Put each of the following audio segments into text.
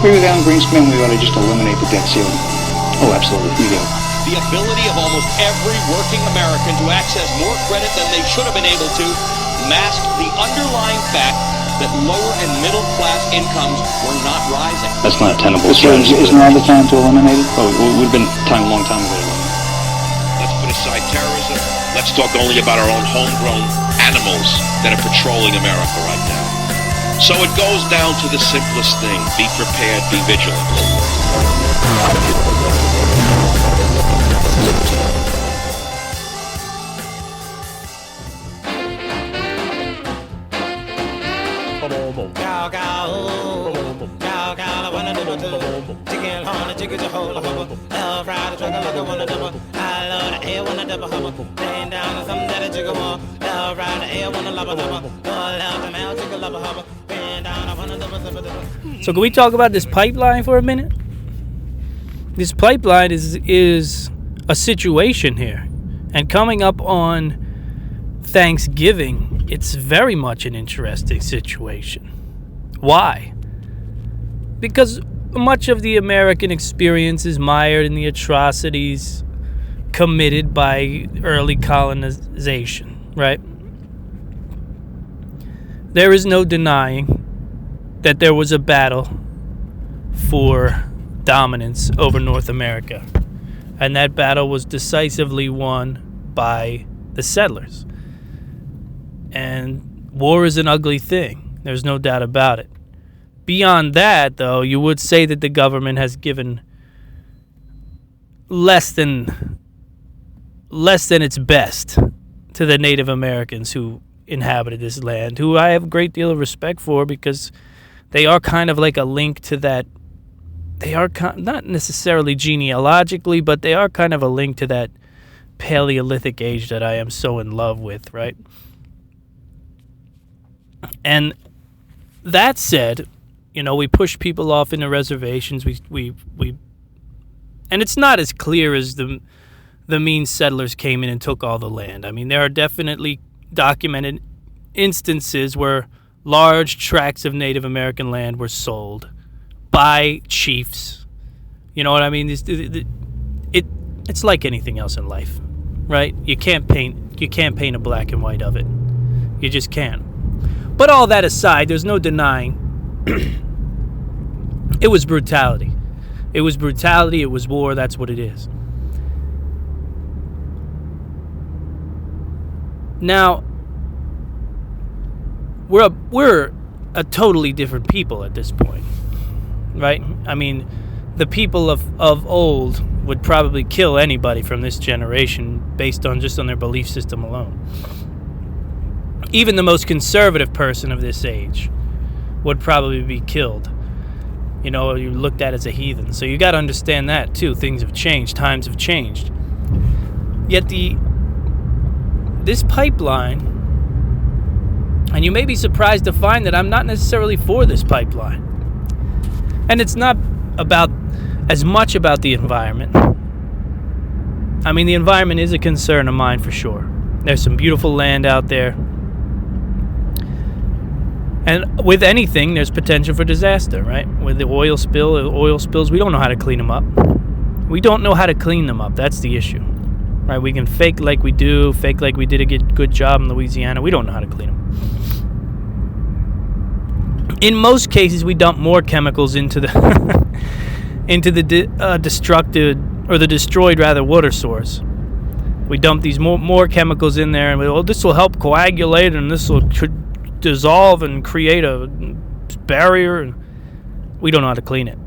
agree with Alan Greenspan, we ought to just eliminate the debt ceiling. Oh, absolutely, we do. The ability of almost every working American to access more credit than they should have been able to masked the underlying fact that lower and middle class incomes were not rising. That's not a tenable strategy. Isn't now the time to eliminate it? Oh, it would have been time a long time ago to eliminate it. Let's put aside terrorism. Let's talk only about our own homegrown animals that are patrolling America right now. So it goes down to the simplest thing. Be prepared, be vigilant. So can we talk about this pipeline for a minute? This pipeline is a situation here. And coming up on Thanksgiving, it's very much an interesting situation. Why? Because much of the American experience is mired in the atrocities committed by early colonization, right? There is no denying that there was a battle for dominance over North America. And that battle was decisively won by the settlers. And war is an ugly thing. There's no doubt about it. Beyond that, though, you would say that the government has given less than its best to the Native Americans who inhabited this land, who I have a great deal of respect for because they are kind of like a link to that. They are not necessarily genealogically, but they are kind of a link to that Paleolithic age that I am so in love with, right? And that said, you know, we push people off into reservations. We and it's not as clear as the mean settlers came in and took all the land. I mean, there are definitely documented instances where large tracts of Native American land were sold by chiefs. You know what I mean? It's like anything else in life, right? You can't paint a black and white of it. You just can't. But all that aside, there's no denying it was brutality. It was brutality, it was war, that's what it is. Now, we're a totally different people at this point, right? I mean, the people of old would probably kill anybody from this generation based on just on their belief system alone. Even the most conservative person of this age would probably be killed. You know, you're looked at as a heathen. So you got to understand that too. Things have changed. Times have changed. Yet this pipeline, and you may be surprised to find that I'm not necessarily for this pipeline. And it's not as much about the environment. I mean, the environment is a concern of mine for sure. There's some beautiful land out there. And with anything, there's potential for disaster, right? With the oil spills, we don't know how to clean them up. We don't know how to clean them up. That's the issue, right? We can fake like we did a good job in Louisiana. We don't know how to clean them. In most cases, we dump more chemicals into the destroyed water source. We dump these more chemicals in there, and this will help coagulate, and this will dissolve and create a barrier. And we don't know how to clean it.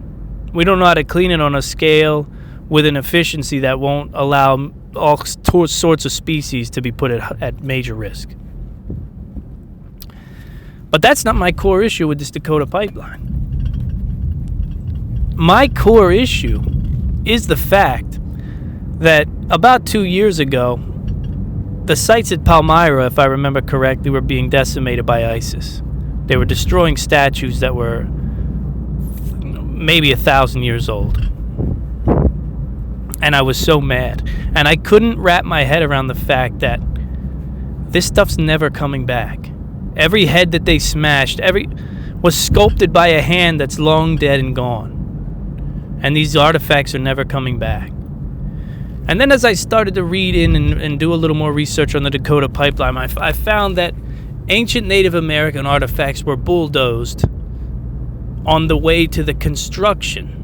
We don't know how to clean it on a scale with an efficiency that won't allow all sorts of species to be put at major risk. But that's not my core issue with this Dakota pipeline. My core issue is the fact that about 2 years ago, the sites at Palmyra, if I remember correctly, were being decimated by ISIS. They were destroying statues that were maybe 1,000 years old. And I was so mad. And I couldn't wrap my head around the fact that this stuff's never coming back. Every head that they smashed, was sculpted by a hand that's long dead and gone. And these artifacts are never coming back. And then as I started to read in and do a little more research on the Dakota pipeline, I found that ancient Native American artifacts were bulldozed on the way to the construction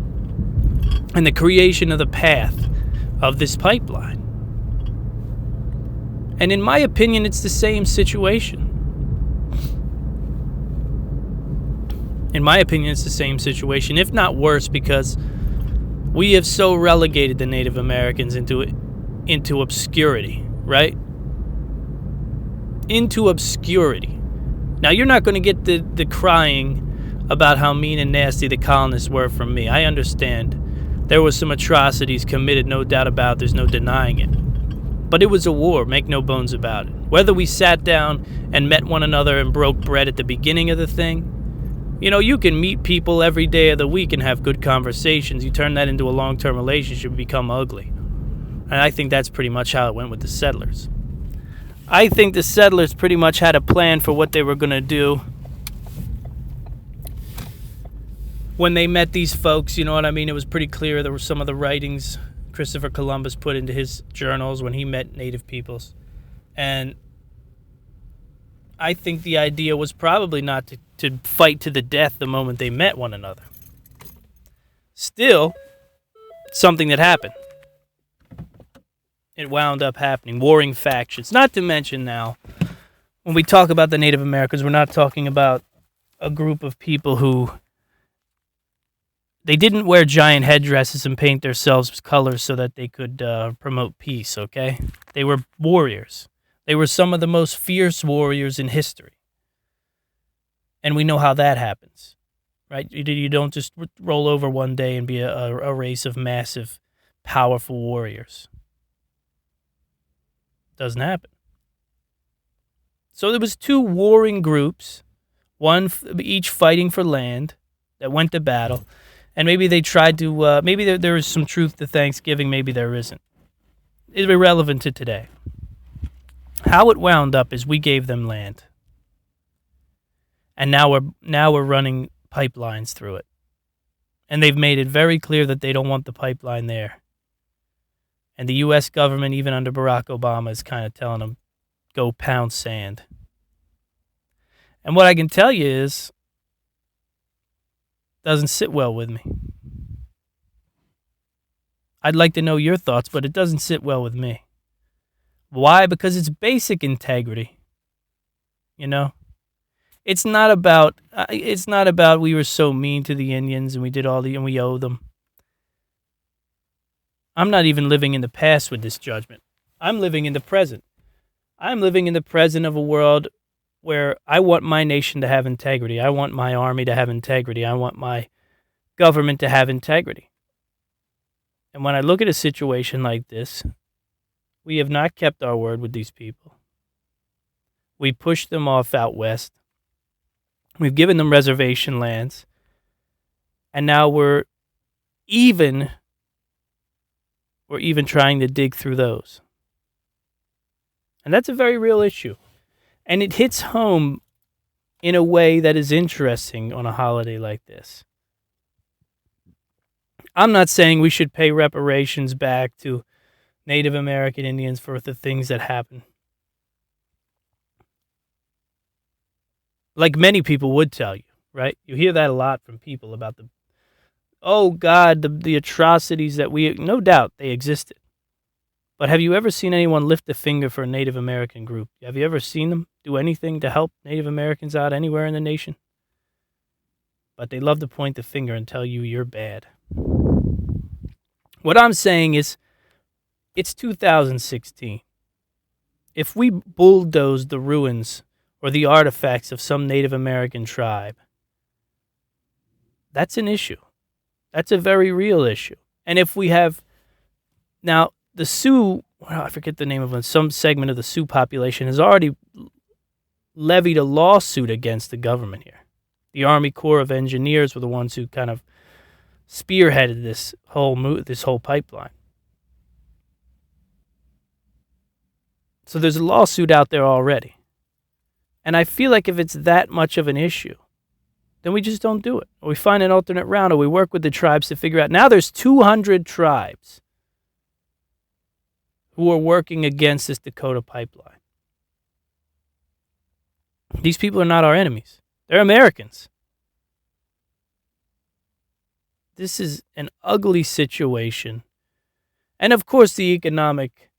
and the creation of the path of this pipeline. And in my opinion, it's the same situation. In my opinion, it's the same situation, if not worse, because we have so relegated the Native Americans into obscurity, right? Into obscurity. Now, you're not going to get the crying about how mean and nasty the colonists were from me. I understand. There was some atrocities committed, no doubt about it. There's no denying it. But it was a war, make no bones about it. Whether we sat down and met one another and broke bread at the beginning of the thing, you can meet people every day of the week and have good conversations. You turn that into a long-term relationship and become ugly. And I think that's pretty much how it went with the settlers. I think the settlers pretty much had a plan for what they were going to do when they met these folks. You know what I mean? It was pretty clear. There were some of the writings Christopher Columbus put into his journals when he met native peoples. And I think the idea was probably not to fight to the death the moment they met one another. Still, something that happened. It wound up happening. Warring factions. Not to mention now, when we talk about the Native Americans, we're not talking about a group of people who they didn't wear giant headdresses and paint themselves colors so that they could promote peace, okay? They were warriors. They were some of the most fierce warriors in history. And we know how that happens, right? You don't just roll over one day and be a race of massive, powerful warriors. Doesn't happen. So there was two warring groups, one each fighting for land, that went to battle. And maybe they tried to, maybe there is some truth to Thanksgiving, maybe there isn't. It's irrelevant to today. How it wound up is we gave them land. And now we're running pipelines through it. And they've made it very clear that they don't want the pipeline there. And the U.S. government, even under Barack Obama, is kind of telling them, go pound sand. And what I can tell you is, doesn't sit well with me. I'd like to know your thoughts, but it doesn't sit well with me. Why? Because it's basic integrity. It's not about we were so mean to the Indians and we did and we owe them. I'm not even living in the past with this judgment. I'm living in the present. I'm living in the present of a world where I want my nation to have integrity. I want my army to have integrity. I want my government to have integrity. And when I look at a situation like this, we have not kept our word with these people. We pushed them off out west. We've given them reservation lands. And now we're even trying to dig through those. And that's a very real issue. And it hits home in a way that is interesting on a holiday like this. I'm not saying we should pay reparations back to Native American Indians for the things that happened. Like many people would tell you, right? You hear that a lot from people about the atrocities that no doubt they existed. But have you ever seen anyone lift a finger for a Native American group? Have you ever seen them do anything to help Native Americans out anywhere in the nation? But they love to point the finger and tell you you're bad. What I'm saying is, it's 2016. If we bulldoze the ruins or the artifacts of some Native American tribe, that's an issue. That's a very real issue. And if we have... Now, the Sioux, I forget the name of it, some segment of the Sioux population has already levied a lawsuit against the government here. The Army Corps of Engineers were the ones who kind of spearheaded this whole pipeline. So there's a lawsuit out there already. And I feel like if it's that much of an issue, then we just don't do it. Or we find an alternate route, or we work with the tribes to figure out. Now there's 200 tribes who are working against this Dakota pipeline. These people are not our enemies. They're Americans. This is an ugly situation. And of course, the economic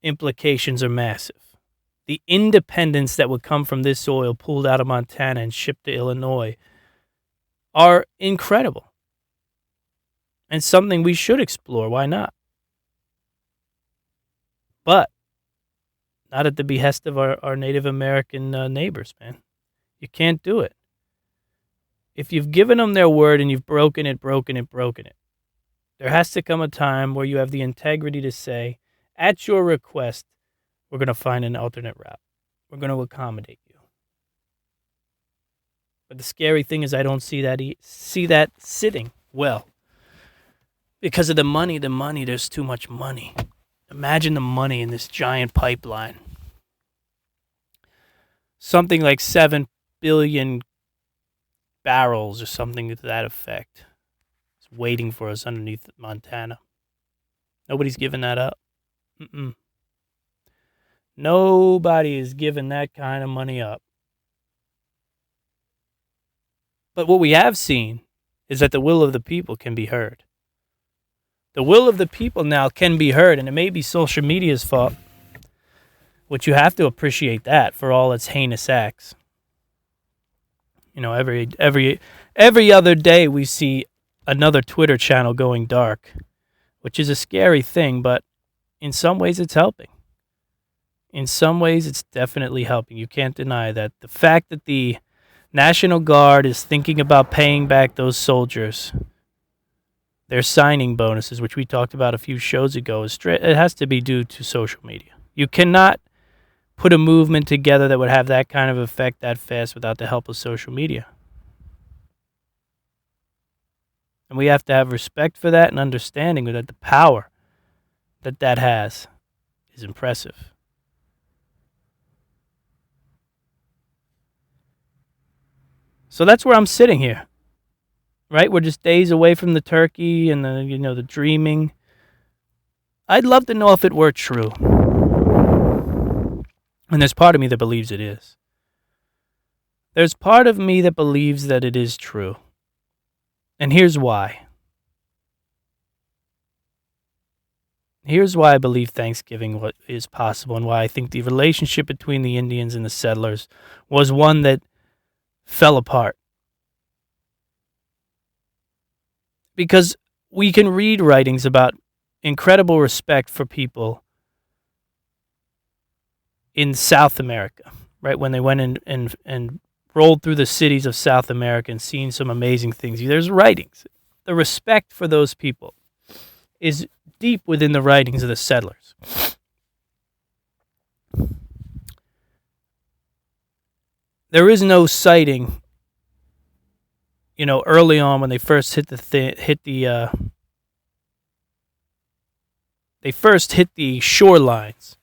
implications are massive. The independence that would come from this oil pulled out of Montana and shipped to Illinois are incredible. And something we should explore. Why not? But not at the behest of our Native American neighbors, man. You can't do it. If you've given them their word and you've broken it, there has to come a time where you have the integrity to say, at your request, we're going to find an alternate route. We're going to accommodate you. But the scary thing is I don't see that sitting well. Because of the money, there's too much money. Imagine the money in this giant pipeline. Something like 7 billion barrels or something to that effect. It's waiting for us underneath Montana. Nobody's giving that up. Nobody is giving that kind of money up. But what we have seen is that the will of the people can be heard. The will of the people now can be heard, and it may be social media's fault, which you have to appreciate that for all its heinous acts. You know, every other day we see another Twitter channel going dark, which is a scary thing, but in some ways it's helping. In some ways it's definitely helping. You can't deny that. The fact that the National Guard is thinking about paying back those soldiers their signing bonuses, which we talked about a few shows ago, it has to be due to social media. You cannot put a movement together that would have that kind of effect that fast without the help of social media. And we have to have respect for that and understanding that the power that has is impressive. So that's where I'm sitting here. Right? We're just days away from the turkey and the dreaming. I'd love to know if it were true. And there's part of me that believes it is. There's part of me that believes that it is true. And here's why. Here's why I believe Thanksgiving is possible and why I think the relationship between the Indians and the settlers was one that fell apart. Because we can read writings about incredible respect for people in South America, right? When they went in and rolled through the cities of South America and seen some amazing things. There's writings. The respect for those people is deep within the writings of the settlers. There is no sighting, early on when they first hit the shorelines,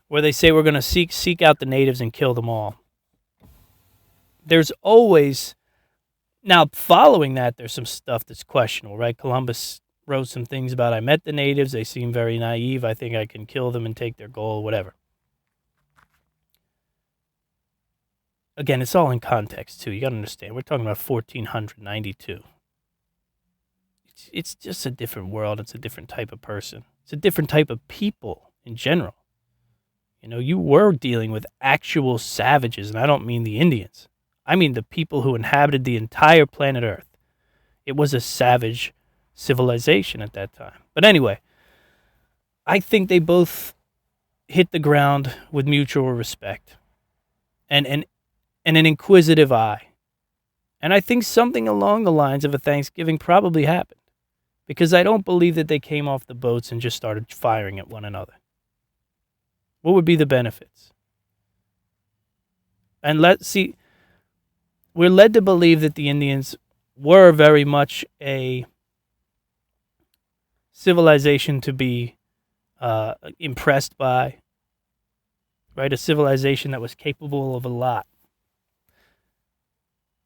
where they say we're going to seek out the natives and kill them all. There's always, now following that, there's some stuff that's questionable, right? Columbus wrote some things about, I met the natives, they seem very naive, I think I can kill them and take their gold, whatever. Again, it's all in context, too. You got to understand. We're talking about 1492. It's just a different world. It's a different type of person. It's a different type of people in general. You were dealing with actual savages, and I don't mean the Indians. I mean the people who inhabited the entire planet Earth. It was a savage civilization at that time. But anyway, I think they both hit the ground with mutual respect and an inquisitive eye. And I think something along the lines of a Thanksgiving probably happened, because I don't believe that they came off the boats and just started firing at one another. What would be the benefits? And we're led to believe that the Indians were very much a civilization to be impressed by, right? A civilization that was capable of a lot.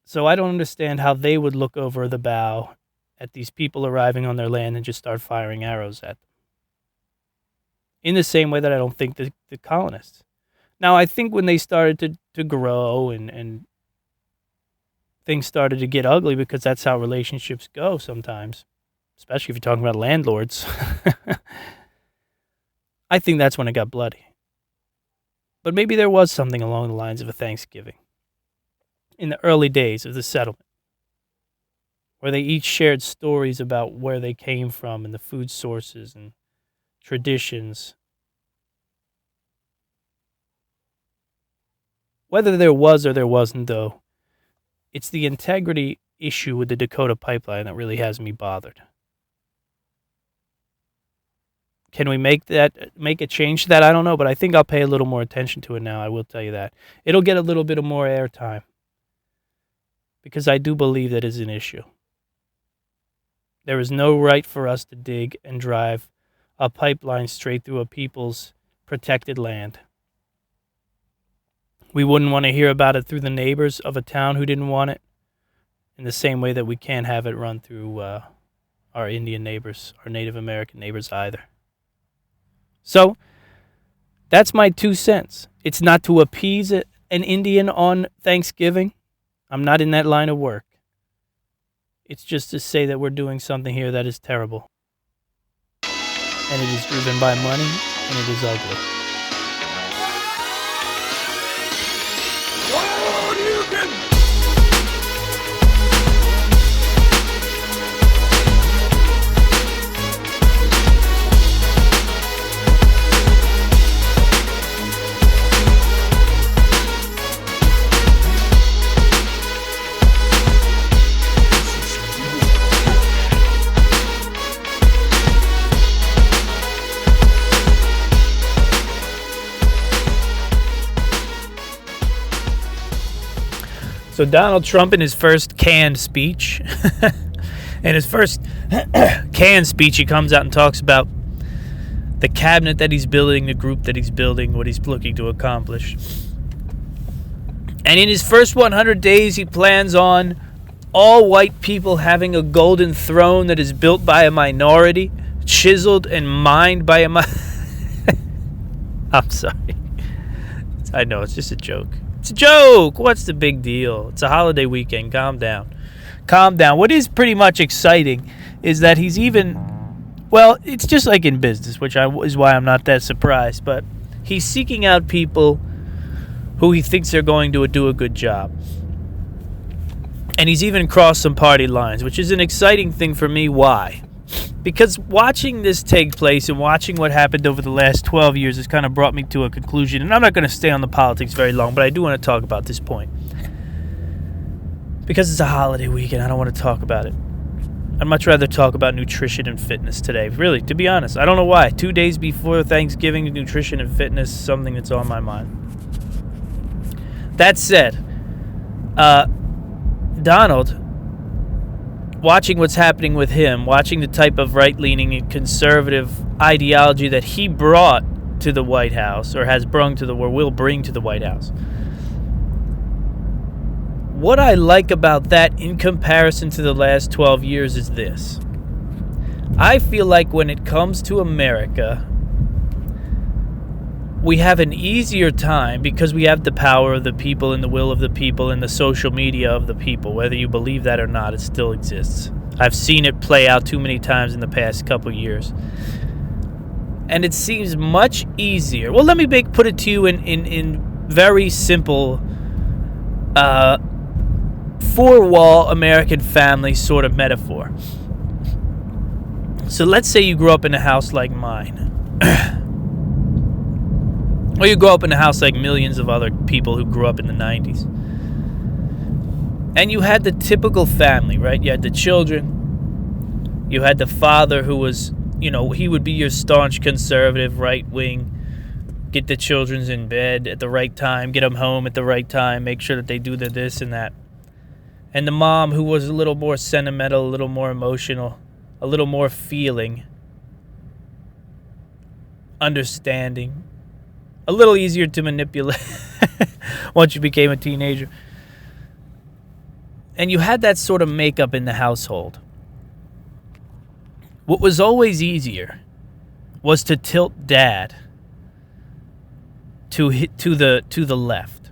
So I don't understand how they would look over the bow at these people arriving on their land and just start firing arrows at them. In the same way that I don't think the colonists. Now, I think when they started to grow and things started to get ugly, because that's how relationships go sometimes, especially if you're talking about landlords, I think that's when it got bloody. But maybe there was something along the lines of a Thanksgiving in the early days of the settlement, where they each shared stories about where they came from and the food sources and traditions. Whether there was or there wasn't, though, it's the integrity issue with the Dakota pipeline that really has me bothered. Can we make a change to that? I don't know, but I think I'll pay a little more attention to it now. I will tell you that. It'll get a little bit of more airtime, because I do believe that is an issue. There is no right for us to dig and drive a pipeline straight through a people's protected land. We wouldn't want to hear about it through the neighbors of a town who didn't want it, in the same way that we can't have it run through our Indian neighbors, our Native American neighbors either. So, that's my 2 cents. It's not to appease an Indian on Thanksgiving. I'm not in that line of work. It's just to say that we're doing something here that is terrible. And it is driven by money, and it is ugly. So Donald Trump, in his first canned speech, he comes out and talks about the cabinet that he's building, the group that he's building, what he's looking to accomplish. And in his first 100 days, he plans on all white people having a golden throne that is built by a minority, chiseled and mined by a I'm sorry. I know, it's just a joke. It's a joke. What's the big deal? It's a holiday weekend. Calm down. Calm down. What is pretty much exciting is that he's it's just like in business, which is why I'm not that surprised, but he's seeking out people who he thinks are going to do a good job. And he's even crossed some party lines, which is an exciting thing for me. Why? Because watching this take place and watching what happened over the last 12 years has kind of brought me to a conclusion. And I'm not going to stay on the politics very long, but I do want to talk about this point. Because it's a holiday weekend, I don't want to talk about it. I'd much rather talk about nutrition and fitness today. Really, to be honest. I don't know why. 2 days before Thanksgiving, nutrition and fitness is something that's on my mind. That said, Donald, watching what's happening with him, watching the type of right-leaning and conservative ideology that he brought to the White House, or will bring to the White House. What I like about that in comparison to the last 12 years is this. I feel like when it comes to America, we have an easier time because we have the power of the people and the will of the people and the social media of the people. Whether you believe that or not, it still exists. I've seen it play out too many times in the past couple years. And it seems much easier. Well, let me put it to you in very simple, four-wall American family sort of metaphor. So let's say you grew up in a house like mine. Or you grow up in a house like millions of other people who grew up in the 90s. And you had the typical family, right? You had the children. You had the father who was, he would be your staunch conservative, right-wing. Get the children in bed at the right time. Get them home at the right time. Make sure that they do the this and that. And the mom who was a little more sentimental, a little more emotional, a little more feeling. Understanding. A little easier to manipulate once you became a teenager. and you had that sort of makeup in the household, what was always easier was to tilt dad to the left,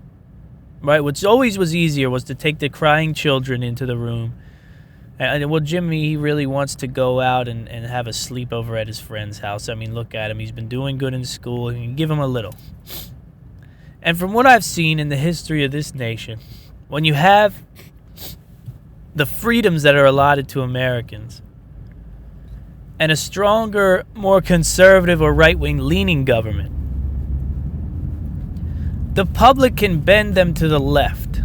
right? What always was easier was to take the crying children into the room. And well, Jimmy, he really wants to go out and have a sleepover at his friend's house. I mean, look at him. He's been doing good in school. You can give him a little. And from what I've seen in the history of this nation, when you have the freedoms that are allotted to Americans and a stronger, more conservative or right-wing leaning government, the public can bend them to the left.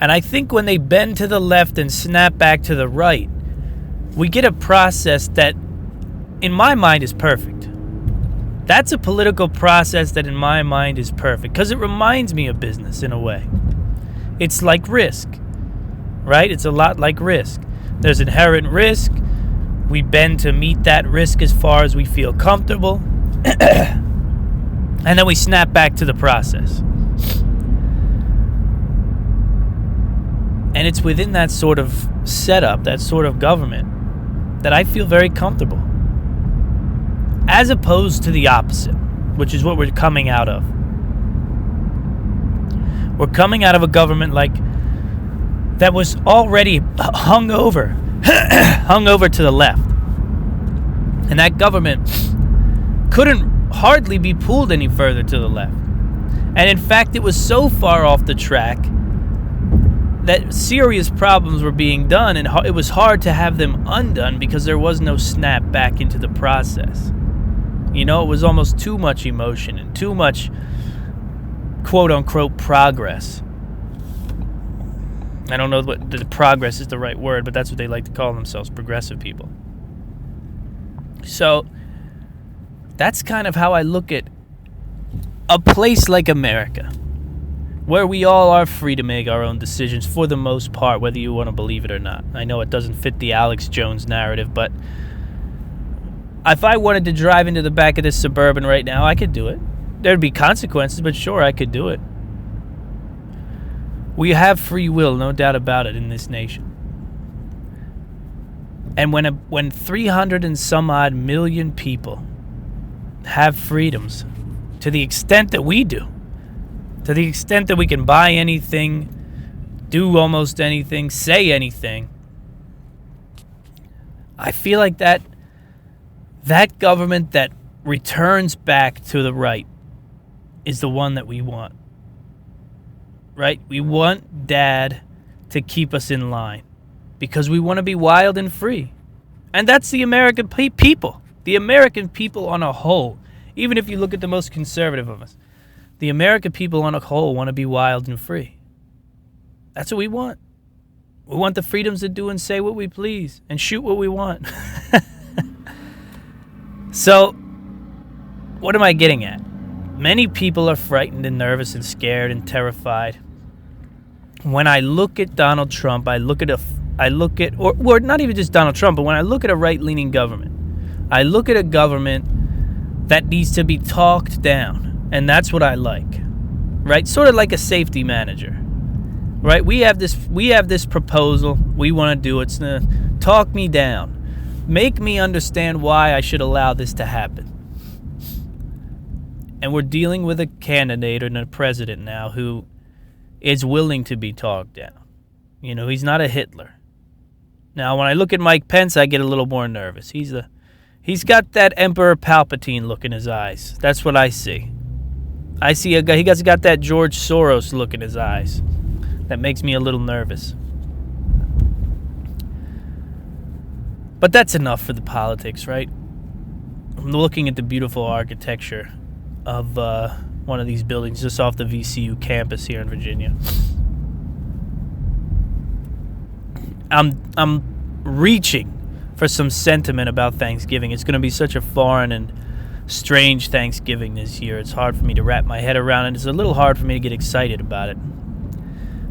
And I think when they bend to the left and snap back to the right, we get a process that, in my mind, is perfect. That's a political process that, in my mind, is perfect because it reminds me of business in a way. It's like Risk, right? It's a lot like Risk. There's inherent risk. We bend to meet that risk as far as we feel comfortable. And then we snap back to the process. And it's within that sort of setup, that sort of government, that I feel very comfortable. As opposed to the opposite, which is what we're coming out of. We're coming out of a government like that was already hung over to the left. And that government couldn't hardly be pulled any further to the left. And in fact, it was so far off the track that serious problems were being done, and it was hard to have them undone because there was no snap back into the process. You know, it was almost too much emotion and too much quote-unquote progress. I don't know what the progress is the right word, but that's what they like to call themselves, progressive people. So that's kind of how I look at a place like America, where we all are free to make our own decisions for the most part, whether you want to believe it or not. I know it doesn't fit the Alex Jones narrative, but if I wanted to drive into the back of this Suburban right now, I could do it. There'd be consequences, but sure, I could do it. We have free will, no doubt about it, in this nation. And when 300 and some odd million people have freedoms to the extent that we do, to the extent that we can buy anything, do almost anything, say anything, I feel like that government that returns back to the right is the one that we want. Right? We want Dad to keep us in line because we want to be wild and free. And that's the American people. The American people on a whole, even if you look at the most conservative of us, the American people on a whole want to be wild and free. That's what we want. We want the freedoms to do and say what we please and shoot what we want. So, what am I getting at? Many people are frightened and nervous and scared and terrified. When I look at Donald Trump, or not even just Donald Trump, but when I look at a right-leaning government, I look at a government that needs to be talked down, and that's what I like, right? Sort of like a safety manager, right? We have this proposal, we want to do it. It's gonna talk me down, make me understand why I should allow this to happen. And we're dealing with a candidate and a president now who is willing to be talked down. You know, he's not a Hitler. Now, when I look at Mike Pence, I get a little more nervous. He's got that Emperor Palpatine look in his eyes. That's what I see. I see a guy, he's got that George Soros look in his eyes. That makes me a little nervous. But that's enough for the politics, right? I'm looking at the beautiful architecture of one of these buildings just off the VCU campus here in Virginia. I'm reaching for some sentiment about Thanksgiving. It's going to be such a foreign and strange Thanksgiving this year. It's hard for me to wrap my head around it. It's a little hard for me to get excited about it.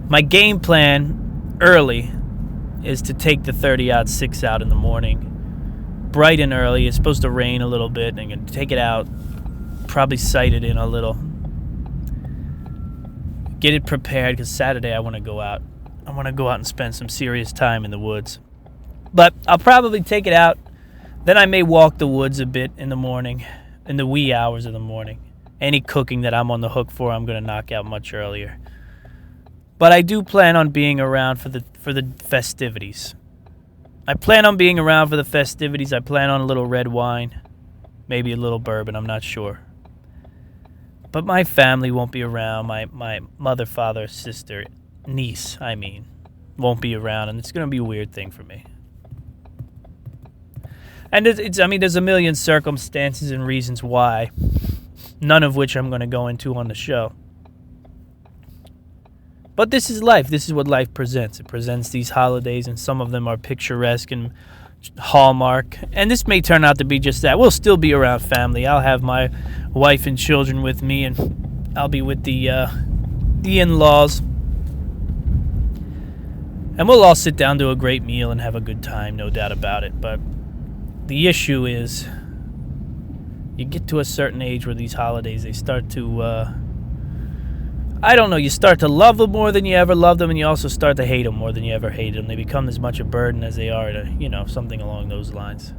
My game plan early is to take the 30-06 out in the morning. Bright and early. It's supposed to rain a little bit. And I'm going to take it out. Probably sight it in a little. Get it prepared because Saturday I want to go out. I want to go out and spend some serious time in the woods. But I'll probably take it out. Then I may walk the woods a bit in the morning, in the wee hours of the morning. Any cooking that I'm on the hook for, I'm going to knock out much earlier. But I do plan on being around for the festivities. I plan on being around for the festivities. I plan on a little red wine, maybe a little bourbon, I'm not sure. But my family won't be around. My mother, father, sister, niece, won't be around, and it's going to be a weird thing for me. And there's a million circumstances and reasons why, none of which I'm going to go into on the show. But this is life. This is what life presents. It presents these holidays, and some of them are picturesque and hallmark. And this may turn out to be just that. We'll still be around family. I'll have my wife and children with me, and I'll be with the in-laws. And we'll all sit down to a great meal and have a good time, no doubt about it. But the issue is, you get to a certain age where these holidays, they start to, you start to love them more than you ever loved them, and you also start to hate them more than you ever hated them. They become as much a burden as they are to, something along those lines.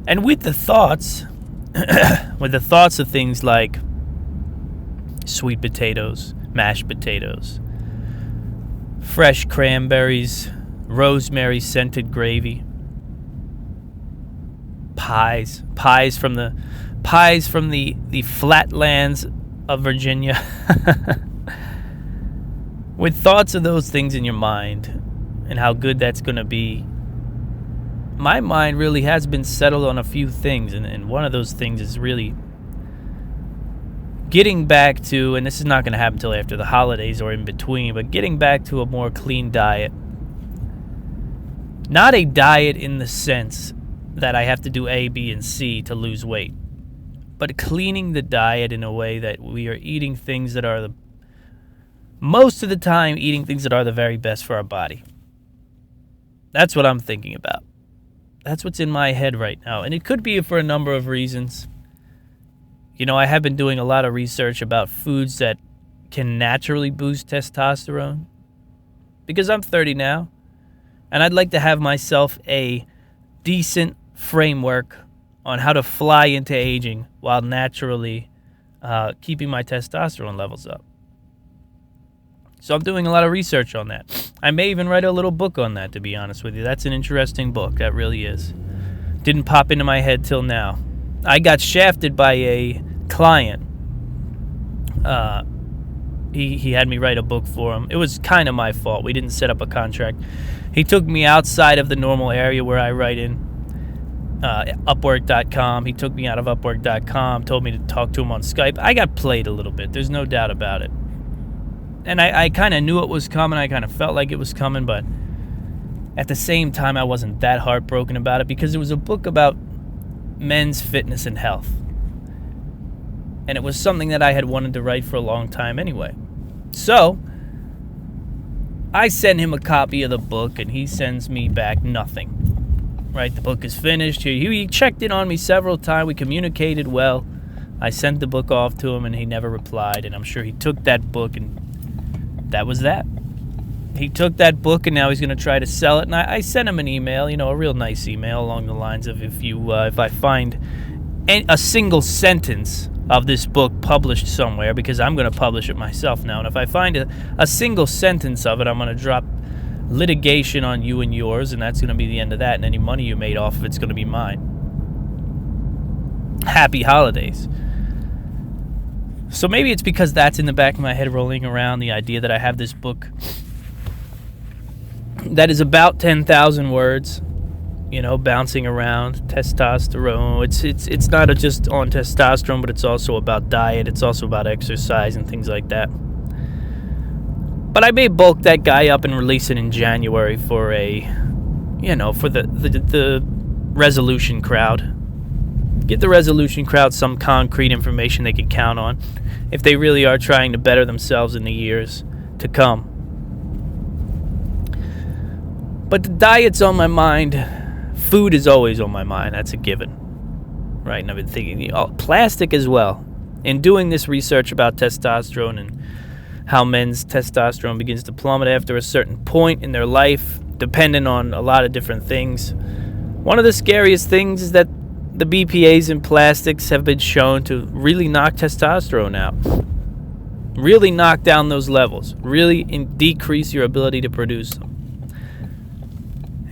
And with the thoughts of things like sweet potatoes, mashed potatoes, fresh cranberries, rosemary scented gravy, pies from the flatlands of Virginia. With thoughts of those things in your mind and how good that's going to be, my mind really has been settled on a few things, and one of those things is really getting back to, and this is not going to happen until after the holidays or in between, but getting back to a more clean diet. Not a diet in the sense that I have to do A, B, and C to lose weight, but cleaning the diet in a way that we are eating things that are most of the time eating things that are the very best for our body. That's what I'm thinking about. That's what's in my head right now, and it could be for a number of reasons. I have been doing a lot of research about foods that can naturally boost testosterone, because I'm 30 now, and I'd like to have myself a decent framework on how to fly into aging while naturally keeping my testosterone levels up. So I'm doing a lot of research on that. I may even write a little book on that, to be honest with you. That's an interesting book. That really is. Didn't pop into my head till now. I got shafted by a client. He had me write a book for him. It was kind of my fault. We didn't set up a contract. He took me outside of the normal area where I write in. Upwork.com. He took me out of Upwork.com, told me to talk to him on Skype. I got played a little bit. There's no doubt about it. And I kind of knew it was coming. I kind of felt like it was coming, but at the same time, I wasn't that heartbroken about it, because it was a book about men's fitness and health. And it was something that I had wanted to write for a long time anyway. So I send him a copy of the book, and he sends me back nothing. Right? The book is finished. He checked in on me several times. We communicated well. I sent the book off to him, and he never replied. And I'm sure he took that book, and that was that. He took that book, and now he's going to try to sell it. And I sent him an email, a real nice email along the lines of, if I find a single sentence of this book published somewhere, because I'm going to publish it myself now, and if I find a single sentence of it, I'm going to drop litigation on you and yours, and that's going to be the end of that, and any money you made off of it's going to be mine. Happy holidays. So maybe it's because that's in the back of my head rolling around, the idea that I have this book that is about 10,000 words, bouncing around testosterone. It's not just on testosterone, but it's also about diet. It's also about exercise and things like that. But I may bulk that guy up and release it in January for for the resolution crowd. Get the resolution crowd some concrete information they can count on if they really are trying to better themselves in the years to come. But the diet's on my mind. Food is always on my mind. That's a given. Right? And I've been thinking, plastic as well. In doing this research about testosterone and how men's testosterone begins to plummet after a certain point in their life, dependent on a lot of different things. One of the scariest things is that the BPAs in plastics have been shown to really knock testosterone out. Really knock down those levels. Really decrease your ability to produce them.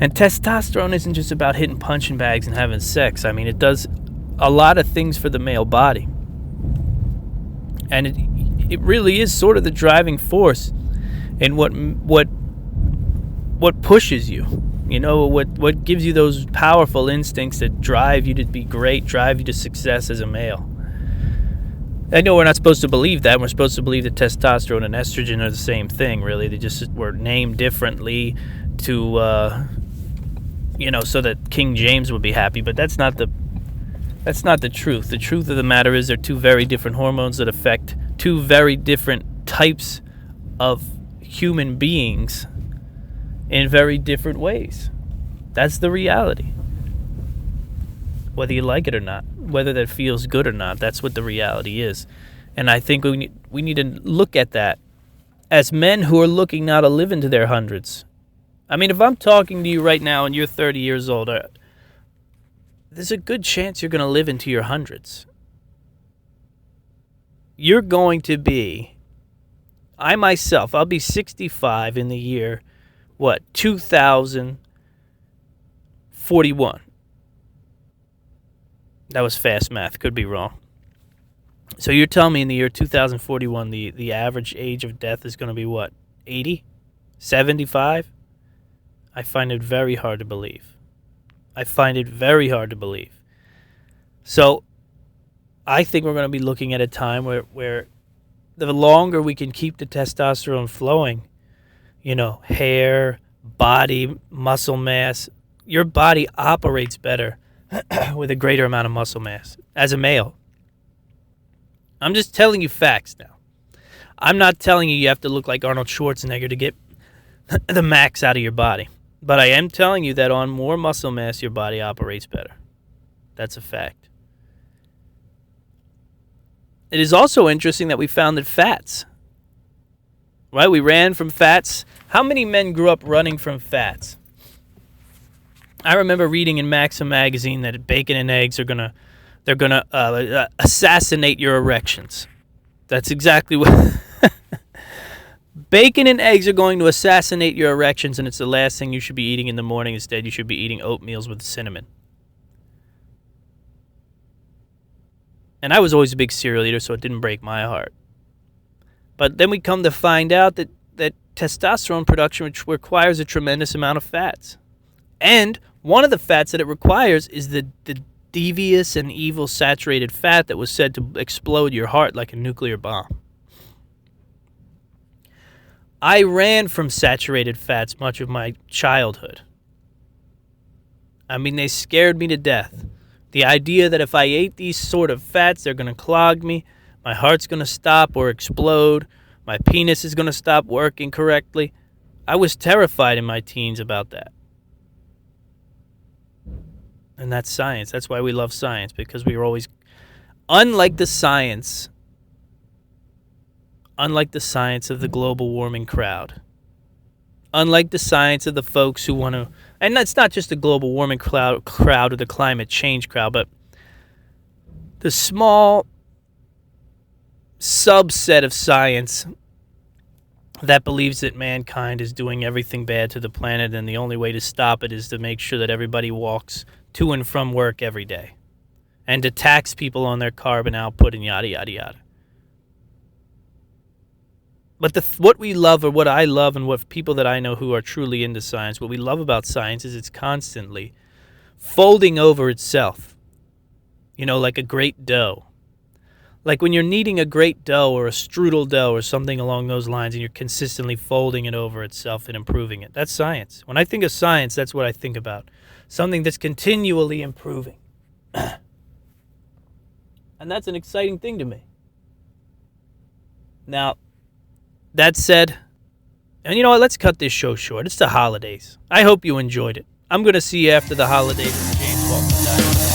And testosterone isn't just about hitting punching bags and having sex. I mean, it does a lot of things for the male body. And it really is sort of the driving force in what pushes you. You know, what gives you those powerful instincts that drive you to be great, drive you to success as a male. I know we're not supposed to believe that. We're supposed to believe that testosterone and estrogen are the same thing, really. They just were named differently to, so that King James would be happy. But that's not the truth. The truth of the matter is they're two very different hormones that affect two very different types of human beings in very different ways. That's the reality. Whether you like it or not, whether that feels good or not, that's what the reality is. And I think we need to look at that as men who are looking now to live into their hundreds. I mean, if I'm talking to you right now and you're 30 years old, there's a good chance you're going to live into your hundreds. You're going to be, I'll be 65 in the year, 2041. That was fast math. Could be wrong. So you're telling me in the year 2041, the average age of death is going to be what? 80? 75? I find it very hard to believe. So I think we're going to be looking at a time where the longer we can keep the testosterone flowing, hair, body, muscle mass, your body operates better with a greater amount of muscle mass as a male. I'm just telling you facts now. I'm not telling you have to look like Arnold Schwarzenegger to get the max out of your body. But I am telling you that on more muscle mass, your body operates better. That's a fact. It is also interesting that we found that fats, right? We ran from fats. How many men grew up running from fats? I remember reading in Maxim magazine that bacon and eggs are gonna assassinate your erections. That's exactly what. Bacon and eggs are going to assassinate your erections, and it's the last thing you should be eating in the morning. Instead, you should be eating oatmeals with cinnamon. And I was always a big cereal eater, so it didn't break my heart. But then we come to find out that testosterone production, which requires a tremendous amount of fats. And one of the fats that it requires is the devious and evil saturated fat that was said to explode your heart like a nuclear bomb. I ran from saturated fats much of my childhood. I mean, they scared me to death. The idea that if I ate these sort of fats, they're going to clog me, my heart's going to stop or explode, my penis is going to stop working correctly. I was terrified in my teens about that. And that's science. That's why we love science, because we were always, unlike the science of the global warming crowd, unlike the science of the folks who want to, and that's not just the global warming crowd or the climate change crowd, but the small subset of science that believes that mankind is doing everything bad to the planet and the only way to stop it is to make sure that everybody walks to and from work every day and to tax people on their carbon output and yada, yada, yada. But what we love, or what I love, and what people that I know who are truly into science, what we love about science is it's constantly folding over itself. Like a great dough. Like when you're kneading a great dough or a strudel dough or something along those lines, and you're consistently folding it over itself and improving it. That's science. When I think of science, that's what I think about. Something that's continually improving. And that's an exciting thing to me. Now, that said, and you know what, let's cut this show short. It's the holidays. I hope you enjoyed it. I'm going to see you after the holidays. James Walton.